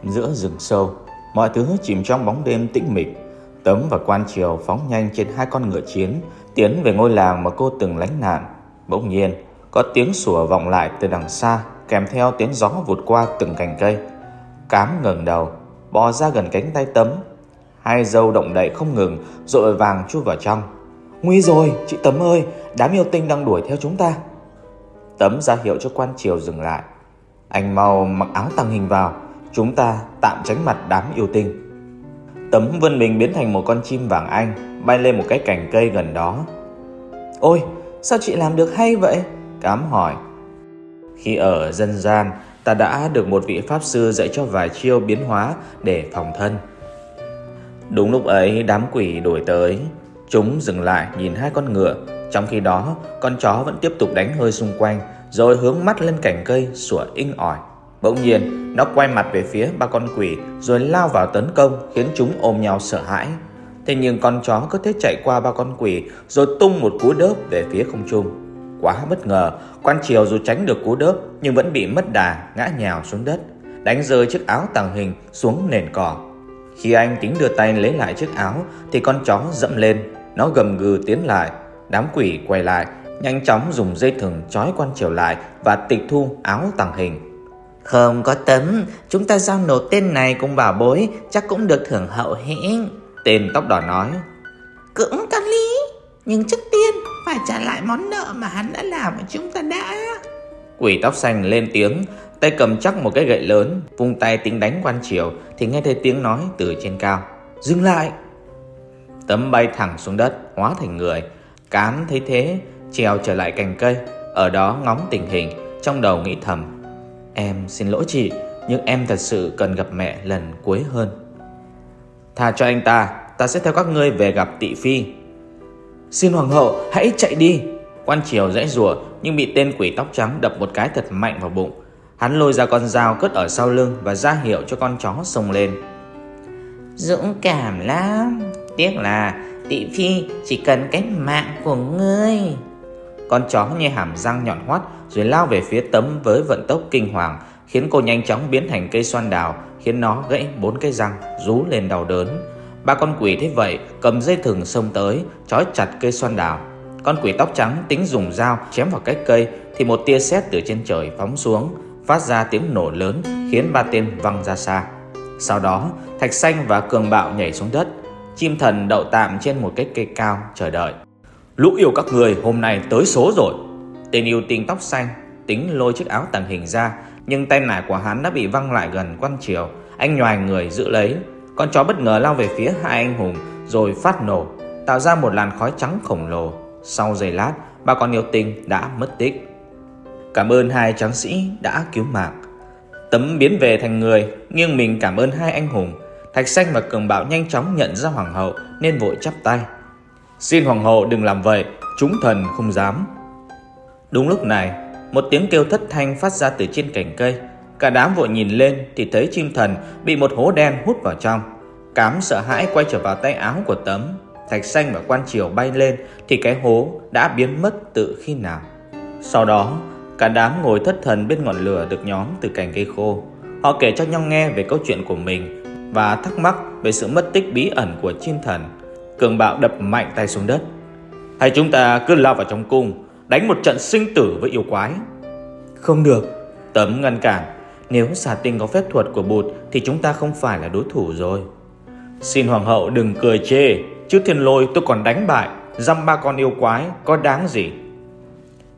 Giữa rừng sâu, mọi thứ chìm trong bóng đêm tĩnh mịch. Tấm và Quan Triều phóng nhanh trên hai con ngựa chiến, tiến về ngôi làng mà cô từng lánh nạn. Bỗng nhiên, có tiếng sủa vọng lại từ đằng xa, kèm theo tiếng gió vụt qua từng cành cây. Cám ngẩng đầu, bò ra gần cánh tay Tấm. Hai dâu động đậy không ngừng, vội vàng chui vào trong. Nguy rồi, chị Tấm ơi, đám yêu tinh đang đuổi theo chúng ta. Tấm ra hiệu cho Quan Triều dừng lại. Anh mau mặc áo tàng hình vào, chúng ta tạm tránh mặt đám yêu tinh. Tấm vươn mình biến thành một con chim vàng anh, bay lên một cái cành cây gần đó. Ôi, sao chị làm được hay vậy? Cám hỏi. Khi ở dân gian, ta đã được một vị pháp sư dạy cho vài chiêu biến hóa để phòng thân. Đúng lúc ấy đám quỷ đuổi tới. Chúng dừng lại nhìn hai con ngựa. Trong khi đó, con chó vẫn tiếp tục đánh hơi xung quanh, rồi hướng mắt lên cành cây sủa inh ỏi. Bỗng nhiên, nó quay mặt về phía ba con quỷ rồi lao vào tấn công, khiến chúng ôm nhau sợ hãi. Thế nhưng con chó cứ thế chạy qua ba con quỷ rồi tung một cú đớp về phía không trung. Quá bất ngờ, Quan Triều dù tránh được cú đớp nhưng vẫn bị mất đà, ngã nhào xuống đất, đánh rơi chiếc áo tàng hình xuống nền cỏ. Khi anh tính đưa tay lấy lại chiếc áo thì con chó dẫm lên, nó gầm gừ tiến lại. Đám quỷ quay lại, nhanh chóng dùng dây thừng trói Quan Triều lại và tịch thu áo tàng hình. Không có Tấm, chúng ta giao nộp tên này cùng bảo bối, chắc cũng được thưởng hậu hĩnh. Tên tóc đỏ nói. Cũng có lý, nhưng trước tiên phải trả lại món nợ mà hắn đã làm với chúng ta đã. Quỷ tóc xanh lên tiếng, tay cầm chắc một cái gậy lớn, vung tay tính đánh Quan Triều thì nghe thấy tiếng nói từ trên cao. Dừng lại! Tấm bay thẳng xuống đất, hóa thành người. Cám thấy thế, trèo trở lại cành cây, ở đó ngóng tình hình, trong đầu nghĩ thầm. Em xin lỗi chị, nhưng em thật sự cần gặp mẹ lần cuối hơn. Tha cho anh ta sẽ theo các ngươi về gặp Tị Phi. Xin hoàng hậu, hãy chạy đi! Quan Triều giãy giụa nhưng bị tên quỷ tóc trắng đập một cái thật mạnh vào bụng. Hắn lôi ra con dao cất ở sau lưng và ra hiệu cho con chó xông lên. Dũng cảm lắm, tiếc là Tị Phi chỉ cần cái mạng của ngươi. Con chó nhe hàm răng nhọn hoắt rồi lao về phía Tấm với vận tốc kinh hoàng, khiến cô nhanh chóng biến thành cây xoan đào, khiến nó gãy 4 cái răng, rú lên đau đớn. Ba con quỷ thế vậy cầm dây thừng xông tới, trói chặt cây xoan đào. Con quỷ tóc trắng tính dùng dao chém vào cái cây thì một tia sét từ trên trời phóng xuống, phát ra tiếng nổ lớn khiến ba tên văng ra xa. Sau đó, Thạch Xanh và Cường Bạo nhảy xuống đất. Chim Thần đậu tạm trên một cái cây cao chờ đợi. Lũ yêu các người hôm nay tới số rồi. Tên yêu tinh tóc xanh tính lôi chiếc áo tàng hình ra, nhưng tay nải của hắn đã bị văng lại gần Quan Triều. Anh nhoài người giữ lấy. Con chó bất ngờ lao về phía hai anh hùng rồi phát nổ, tạo ra một làn khói trắng khổng lồ. Sau giây lát, ba con yêu tinh đã mất tích. Cảm ơn hai tráng sĩ đã cứu mạng. Tấm biến về thành người, nghiêng mình cảm ơn hai anh hùng. Thạch Xanh và Cường Bạo nhanh chóng nhận ra hoàng hậu nên vội chắp tay. Xin hoàng hậu đừng làm vậy, chúng thần không dám. Đúng lúc này, một tiếng kêu thất thanh phát ra từ trên cành cây. Cả đám vội nhìn lên thì thấy Chim Thần bị một hố đen hút vào trong. Cám sợ hãi quay trở vào tay áo của Tấm. Thạch Xanh và Quan Triều bay lên thì cái hố đã biến mất tự khi nào. Sau đó, cả đám ngồi thất thần bên ngọn lửa được nhóm từ cành cây khô. Họ kể cho nhau nghe về câu chuyện của mình và thắc mắc về sự mất tích bí ẩn của Chim Thần. Cường Bạo đập mạnh tay xuống đất. Hay chúng ta cứ lao vào trong cung, đánh một trận sinh tử với yêu quái. Không được, Tấm ngăn cản. Nếu xà tinh có phép thuật của bụt thì chúng ta không phải là đối thủ rồi. Xin hoàng hậu đừng cười chê, trước Thiên Lôi tôi còn đánh bại dăm ba con yêu quái, có đáng gì.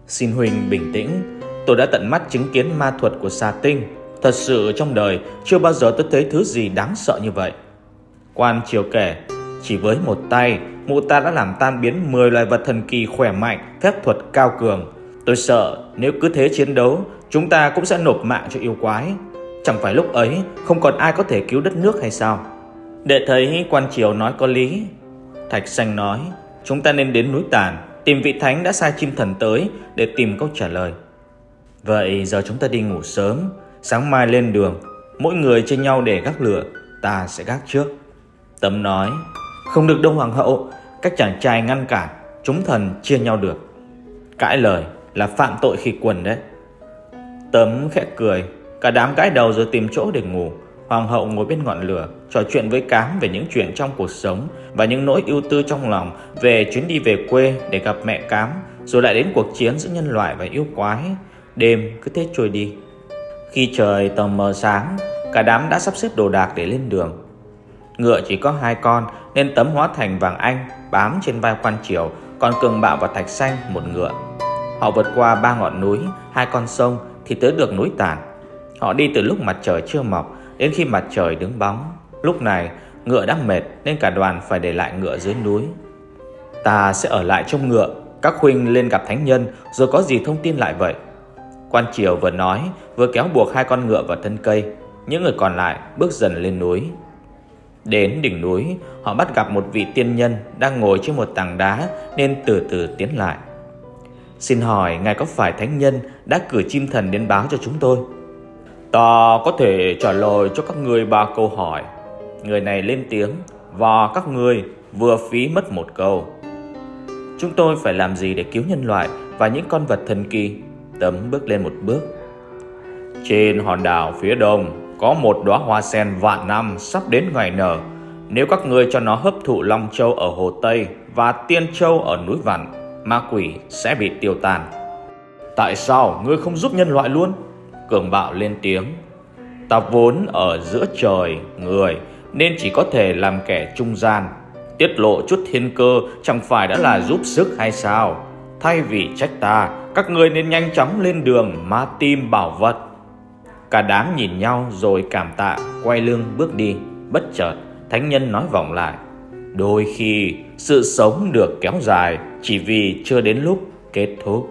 Xin huynh bình tĩnh, tôi đã tận mắt chứng kiến ma thuật của xà tinh. Thật sự trong đời chưa bao giờ tôi thấy thứ gì đáng sợ như vậy. Quan Triều kể, chỉ với một tay, mụ ta đã làm tan biến 10 loài vật thần kỳ khỏe mạnh, phép thuật cao cường. Tôi sợ nếu cứ thế chiến đấu, chúng ta cũng sẽ nộp mạng cho yêu quái. Chẳng phải lúc ấy không còn ai có thể cứu đất nước hay sao? Để thấy Quan Triều nói có lý. Thạch Xanh nói, chúng ta nên đến núi Tàn, tìm vị thánh đã sai Chim Thần tới để tìm câu trả lời. Vậy giờ chúng ta đi ngủ sớm, sáng mai lên đường, mỗi người chia nhau để gác lửa, ta sẽ gác trước. Tấm nói, không được đâu hoàng hậu, các chàng trai ngăn cản, chúng thần chia nhau được. Cãi lời là phạm tội khi quần đấy. Tấm khẽ cười, cả đám gãi đầu rồi tìm chỗ để ngủ. Hoàng hậu ngồi bên ngọn lửa, trò chuyện với Cám về những chuyện trong cuộc sống và những nỗi ưu tư trong lòng về chuyến đi về quê để gặp mẹ Cám, rồi lại đến cuộc chiến giữa nhân loại và yêu quái. Đêm cứ thế trôi đi. Khi trời tờ mờ sáng, cả đám đã sắp xếp đồ đạc để lên đường. Ngựa chỉ có 2 con nên Tấm hóa thành Vàng Anh bám trên vai Quan Triều, còn Cường Bạo và Thạch Xanh một ngựa. Họ vượt qua 3 ngọn núi, 2 con sông thì tới được núi Tản. Họ đi từ lúc mặt trời chưa mọc đến khi mặt trời đứng bóng. Lúc này ngựa đã mệt nên cả đoàn phải để lại ngựa dưới núi. Ta sẽ ở lại trong ngựa, các huynh lên gặp thánh nhân rồi có gì thông tin lại vậy. Quan Triều vừa nói vừa kéo buộc 2 con ngựa vào thân cây. Những người còn lại bước dần lên núi. Đến đỉnh núi, họ bắt gặp một vị tiên nhân đang ngồi trên một tảng đá nên từ từ tiến lại. Xin hỏi ngài có phải thánh nhân đã cử chim thần đến báo cho chúng tôi? Ta có thể trả lời cho các ngươi 3 câu hỏi. Người này lên tiếng, và các ngươi vừa phí mất 1 câu. Chúng tôi phải làm gì để cứu nhân loại và những con vật thần kỳ? Tấm bước lên một bước. Trên hòn đảo phía đông có một đóa hoa sen vạn năm sắp đến ngày nở. Nếu các ngươi cho nó hấp thụ Long Châu ở Hồ Tây và Tiên Châu ở núi Vặn, ma quỷ sẽ bị tiêu tan. Tại sao ngươi không giúp nhân loại luôn? Cường Bạo lên tiếng. Ta vốn ở giữa trời người nên chỉ có thể làm kẻ trung gian. Tiết lộ chút thiên cơ chẳng phải đã là giúp sức hay sao? Thay vì trách ta, các ngươi nên nhanh chóng lên đường mà tìm bảo vật. Cả đám nhìn nhau rồi cảm tạ, quay lưng bước đi. Bất chợt thánh nhân nói vọng lại. Đôi khi sự sống được kéo dài chỉ vì chưa đến lúc kết thúc.